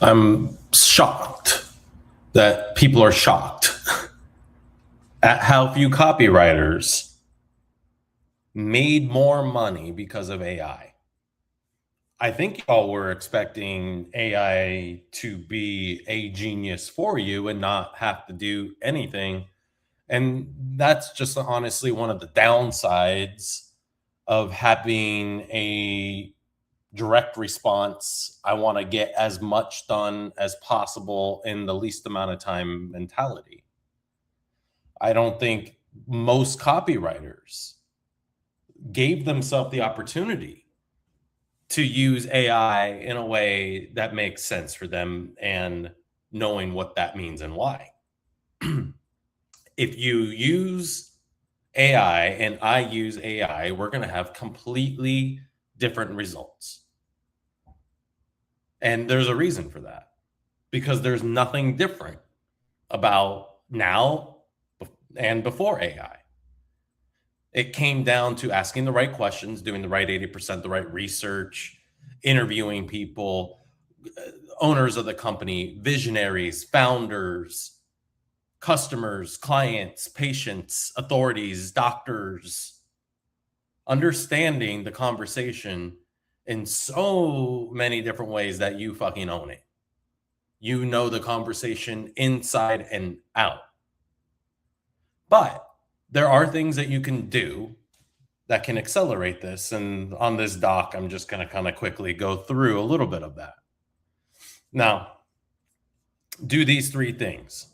I'm shocked that people are shocked at how few copywriters made more money because of AI. I think y'all were expecting AI to be a genius for you and not have to do anything. And that's just honestly one of the downsides of having a direct response. I want to get as much done as possible in the least amount of time mentality. I don't think most copywriters gave themselves the opportunity to use AI in a way that makes sense for them and knowing what that means and why. If you use AI and I use AI, we're going to have completely different results. And there's a reason for that, because there's nothing different about now and before AI. It came down to asking the right questions, doing the right 80%, the right research, interviewing people, owners of the company, visionaries, founders, customers, clients, patients, authorities, doctors, understanding the conversation in so many different ways that you fucking own it. You know the conversation inside and out. But there are things that you can do that can accelerate this. And on this doc, I'm just going to kind of quickly go through a little bit of that. Now, do these three things: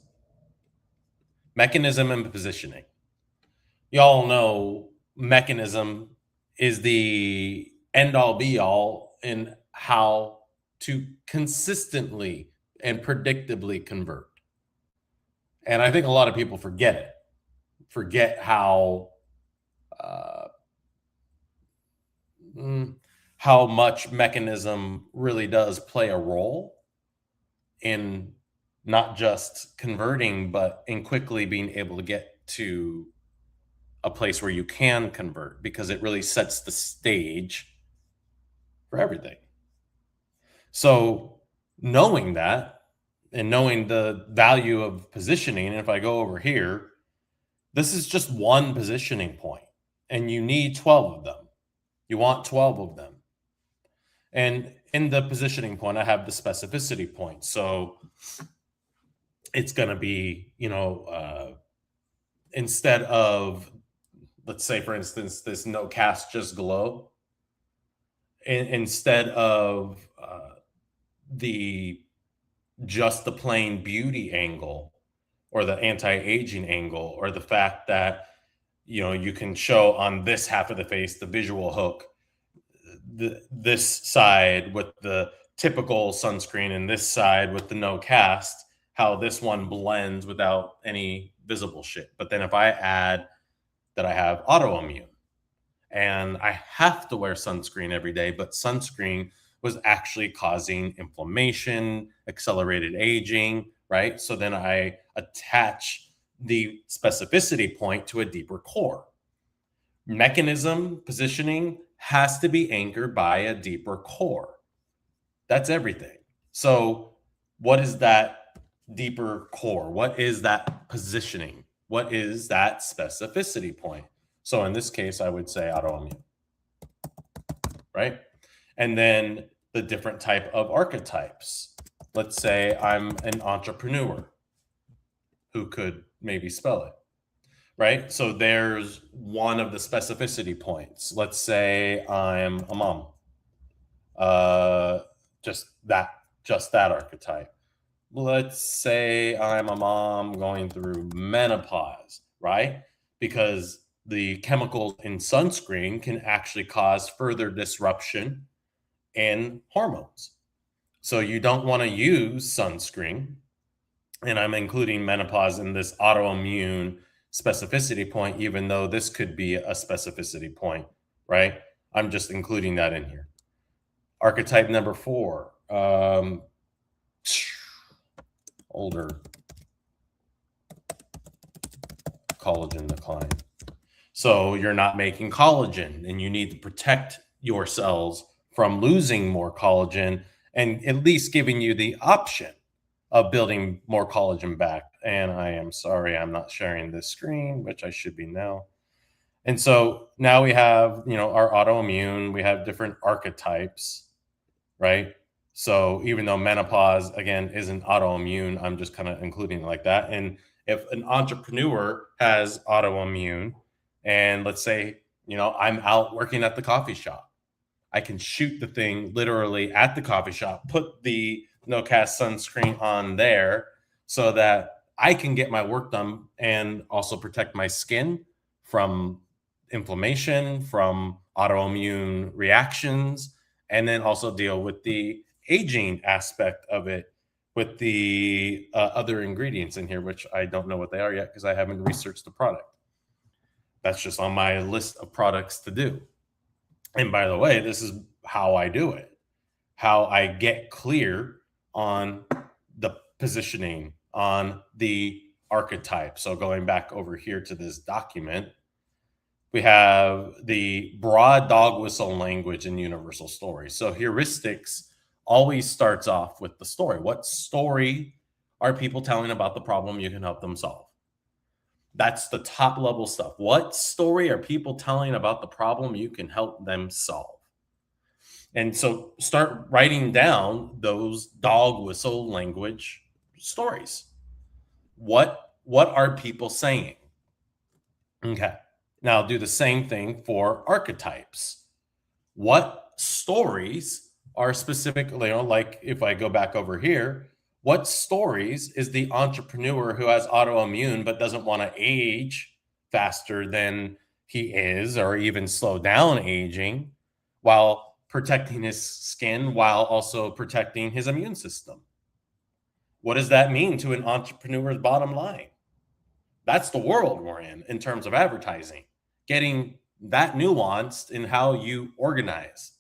mechanism and positioning. Y'all know mechanism is the end all be all in how to consistently and predictably convert. And I think a lot of people forget how much mechanism really does play a role in not just converting, but in quickly being able to get to a place where you can convert, because it really sets the stage for everything. So knowing that and knowing the value of positioning, and if I go over here, this is just one positioning point, and you need 12 of them. You want 12 of them. And in the positioning point, I have the specificity point. So it's going to be, instead of, let's say, for instance, this no cast, just glow, instead of the plain beauty angle, or the anti-aging angle, or the fact that, you can show on this half of the face, the visual hook, this side with the typical sunscreen and this side with the no cast, how this one blends without any visible shit. But then if I add that I have autoimmune and I have to wear sunscreen every day, but sunscreen was actually causing inflammation, accelerated aging, right? So then I attach the specificity point to a deeper core. Mechanism, positioning has to be anchored by a deeper core. That's everything. So what is that deeper core? What is that positioning? What is that specificity point? So in this case, I would say autoimmune, right? And then the different type of archetypes. Let's say I'm an entrepreneur. Who could maybe spell it, right? So there's one of the specificity points. Let's say I'm a mom. Just that archetype. Let's say I'm a mom going through menopause, right? Because the chemicals in sunscreen can actually cause further disruption in hormones. So you don't want to use sunscreen. And I'm including menopause in this autoimmune specificity point, even though this could be a specificity point, right? I'm just including that in here. Archetype number 4, older, collagen decline. So you're not making collagen and you need to protect yourselves from losing more collagen and at least giving you the option of building more collagen back. And I am sorry, I'm not sharing this screen, which I should be now. And so now we have, our autoimmune, we have different archetypes, right? So even though menopause, again, isn't autoimmune, I'm just kind of including it like that. And if an entrepreneur has autoimmune, and let's say, I'm out working at the coffee shop, I can shoot the thing literally at the coffee shop, put the no cast sunscreen on there so that I can get my work done and also protect my skin from inflammation, from autoimmune reactions, and then also deal with the aging aspect of it with the other ingredients in here, which I don't know what they are yet because I haven't researched the product. That's just on my list of products to do. And by the way, this is how I do it, how I get clear on the positioning, on the archetype. So going back over here to this document, we have the broad dog whistle language and universal story. So heuristics always starts off with the story. What story are people telling about the problem you can help them solve? That's the top level stuff. What story are people telling about the problem you can help them solve? And so start writing down those dog whistle language stories. What are people saying? Okay. Now do the same thing for archetypes. What stories are specifically, like if I go back over here, what stories is the entrepreneur who has autoimmune but doesn't want to age faster than he is or even slow down aging while protecting his skin while also protecting his immune system? What does that mean to an entrepreneur's bottom line? That's the world we're in terms of advertising, getting that nuanced in how you organize.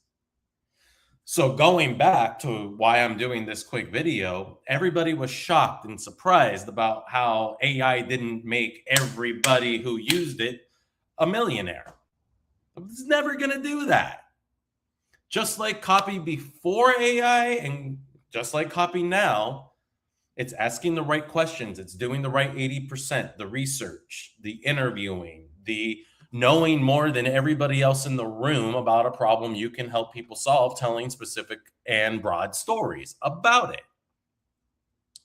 So going back to why I'm doing this quick video, everybody was shocked and surprised about how AI didn't make everybody who used it a millionaire. It's never going to do that. Just like copy before AI and just like copy now, it's asking the right questions. It's doing the right 80%, the research, the interviewing, the knowing more than everybody else in the room about a problem you can help people solve, telling specific and broad stories about it.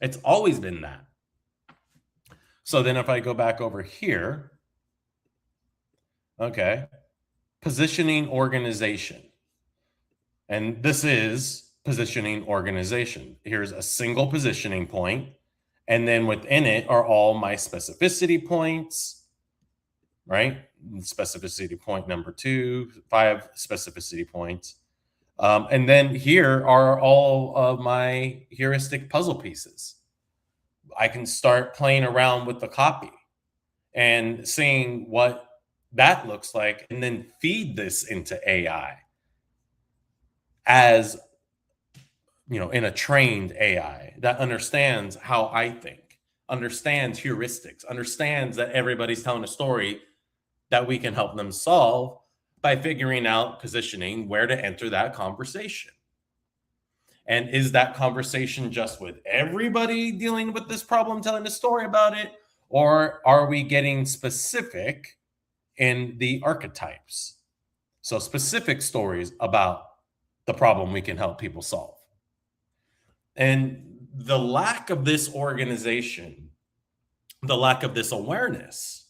It's always been that. So then if I go back over here, okay, positioning organization. And this is positioning organization. Here's a single positioning point, and then within it are all my specificity points, right? Specificity point number 2, 5 specificity points. And then here are all of my heuristic puzzle pieces. I can start playing around with the copy and seeing what that looks like, and then feed this into AI as, in a trained AI that understands how I think, understands heuristics, understands that everybody's telling a story that we can help them solve by figuring out positioning, where to enter that conversation. And is that conversation just with everybody dealing with this problem, telling a story about it? Or are we getting specific in the archetypes? So specific stories about the problem we can help people solve. And the lack of this organization, the lack of this awareness,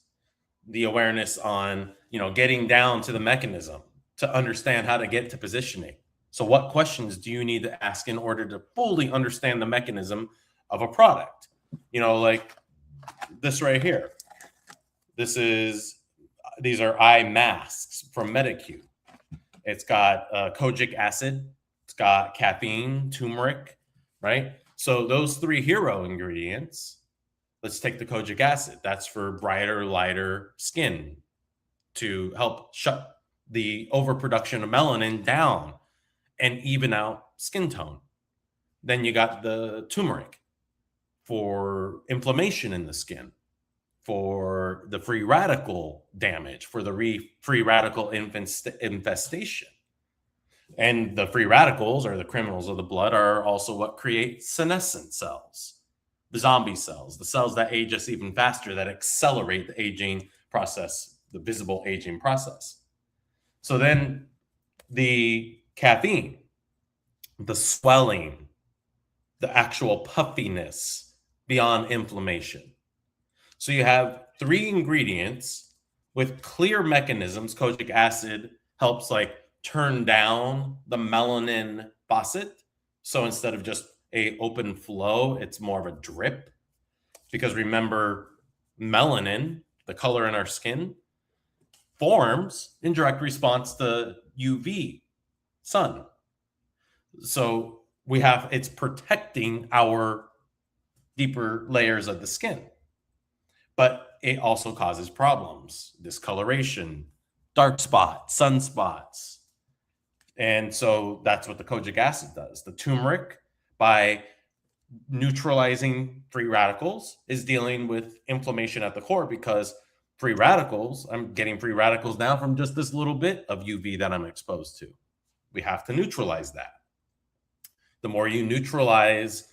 the awareness on, getting down to the mechanism to understand how to get to positioning. So what questions do you need to ask in order to fully understand the mechanism of a product? Like this right here. These are eye masks from Medicube. It's got kojic acid. It's got caffeine, turmeric, right? So those 3 hero ingredients. Let's take the kojic acid. That's for brighter, lighter skin to help shut the overproduction of melanin down and even out skin tone. Then you got the turmeric for inflammation in the skin, for the free radical damage, for the free radical infestation. And the free radicals, or the criminals of the blood, are also what create senescent cells, the zombie cells, the cells that age us even faster, that accelerate the aging process, the visible aging process. So then the caffeine, the swelling, the actual puffiness beyond inflammation. So you have three ingredients with clear mechanisms. Kojic acid helps like turn down the melanin faucet. So instead of just a open flow, it's more of a drip. Because remember, melanin, the color in our skin, forms in direct response to UV sun. So it's protecting our deeper layers of the skin, but it also causes problems, discoloration, dark spots, sunspots. And so that's what the kojic acid does. The turmeric, by neutralizing free radicals, is dealing with inflammation at the core, because free radicals, I'm getting free radicals now from just this little bit of UV that I'm exposed to. We have to neutralize that. The more you neutralize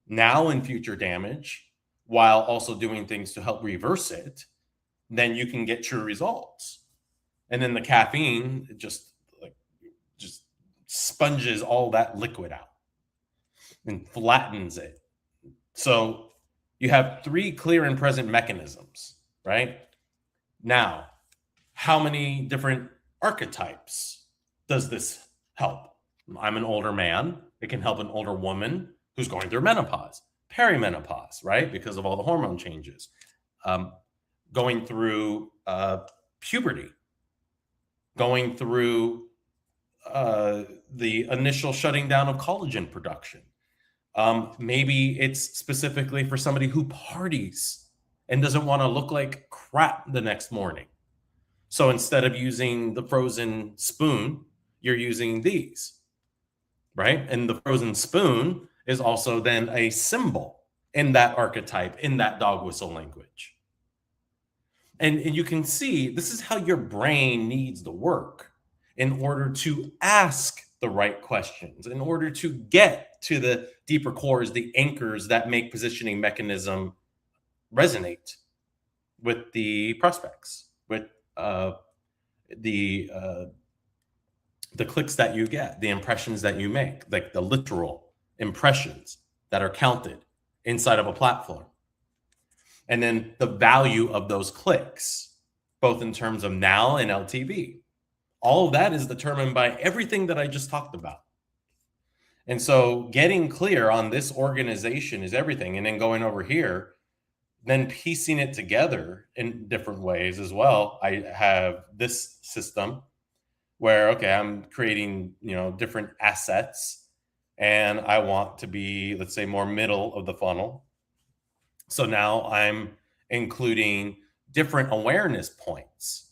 now and future damage, while also doing things to help reverse it, then you can get true results. And then the caffeine just sponges all that liquid out and flattens it. So you have three clear and present mechanisms, right? Now, how many different archetypes does this help? I'm an older man. It can help an older woman who's going through menopause, perimenopause, right? Because of all the hormone changes. Going through puberty, going through the initial shutting down of collagen production. Maybe it's specifically for somebody who parties and doesn't want to look like crap the next morning. So instead of using the frozen spoon, you're using these, right? And the frozen spoon is also then a symbol in that archetype, in that dog whistle language. And you can see this is how your brain needs to work in order to ask the right questions, in order to get to the deeper cores, the anchors that make positioning mechanism resonate with the prospects, with the clicks that you get, the impressions that you make, like the literal impressions that are counted inside of a platform. And then the value of those clicks, both in terms of now and LTV. All of that is determined by everything that I just talked about. And so getting clear on this organization is everything. And then going over here, then piecing it together in different ways as well. I have this system where, okay, I'm creating, different assets, and I want to be, let's say, more middle of the funnel. So now I'm including different awareness points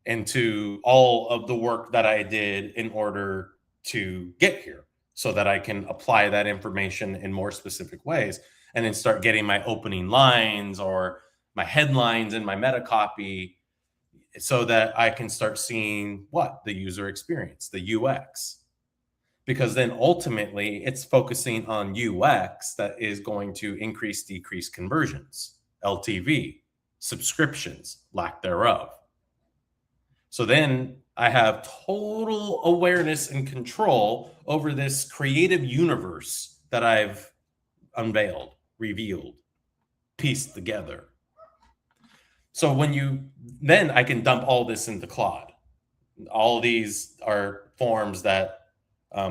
into all of the work that I did in order to get here, so that I can apply that information in more specific ways, and then start getting my opening lines or my headlines and my meta copy, so that I can start seeing the user experience, the UX. Because then ultimately it's focusing on UX that is going to decrease conversions, LTV, subscriptions, lack thereof. So then I have total awareness and control over this creative universe that I've unveiled, revealed, pieced together. So then I can dump all this into Claude. All these are forms that,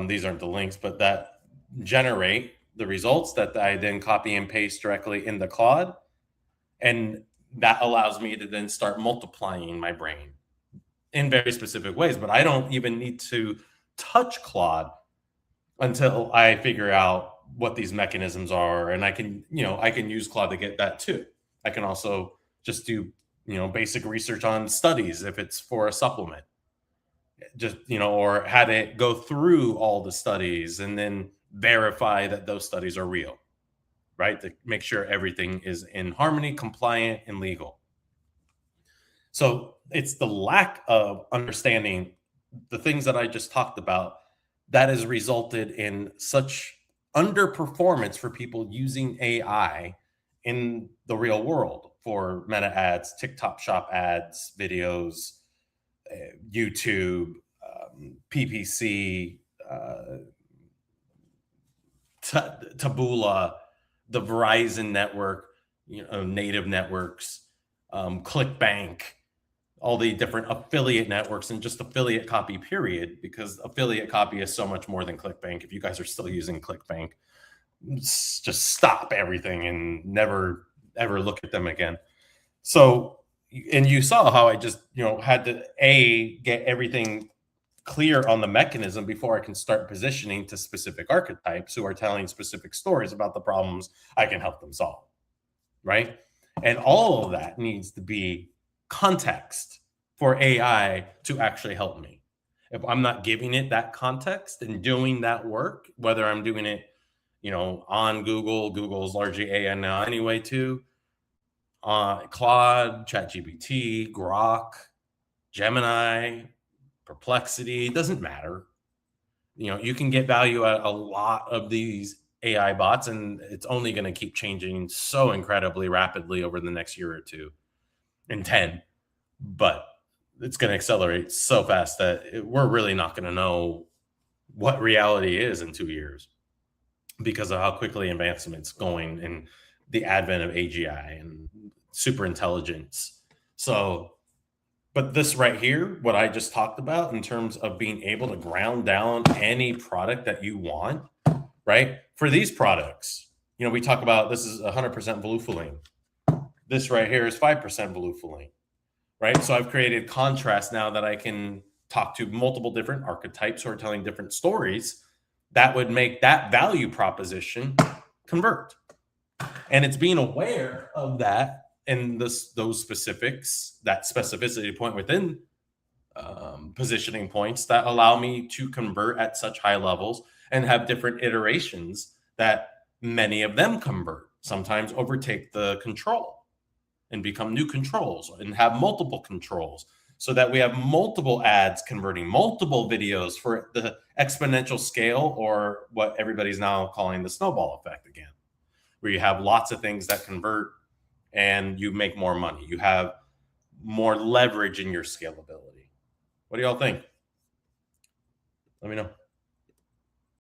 these aren't the links, but that generate the results that I then copy and paste directly into Claude. And that allows me to then start multiplying my brain in very specific ways. But I don't even need to touch Claude until I figure out what these mechanisms are. And I can use Claude to get that too. I can also just do, basic research on studies if it's for a supplement. Just, or had it go through all the studies and then verify that those studies are real, right? To make sure everything is in harmony, compliant, and legal. So it's the lack of understanding the things that I just talked about that has resulted in such underperformance for people using AI in the real world for meta ads, TikTok shop ads, videos, YouTube, PPC, Taboola, the Verizon network, native networks, ClickBank, all the different affiliate networks, and just affiliate copy, period, because affiliate copy is so much more than ClickBank. If you guys are still using ClickBank, just stop everything and never ever look at them again. So, and you saw how I just, had to get everything clear on the mechanism before I can start positioning to specific archetypes who are telling specific stories about the problems I can help them solve. Right. And all of that needs to be context for AI to actually help me. If I'm not giving it that context and doing that work, whether I'm doing it, on Google's largely AI now anyway, too, Claude, ChatGPT, Grok, Gemini, Perplexity, doesn't matter. You can get value out a lot of these AI bots, and it's only going to keep changing so incredibly rapidly over the next year or two, and 10. But it's going to accelerate so fast that we're really not going to know what reality is in 2 years because of how quickly advancement's going and the advent of AGI and super intelligence. So, but this right here, what I just talked about in terms of being able to ground down any product that you want, right? For these products, we talk about this is 100% volufuline. This right here is 5% volufuline, right? So I've created contrast now that I can talk to multiple different archetypes who are telling different stories that would make that value proposition convert. And it's being aware of that and those specifics, that specificity point within positioning points that allow me to convert at such high levels and have different iterations that many of them convert, sometimes overtake the control and become new controls and have multiple controls so that we have multiple ads converting multiple videos for the exponential scale, or what everybody's now calling the snowball effect again, where you have lots of things that convert and you make more money. You have more leverage in your scalability. What do y'all think? Let me know.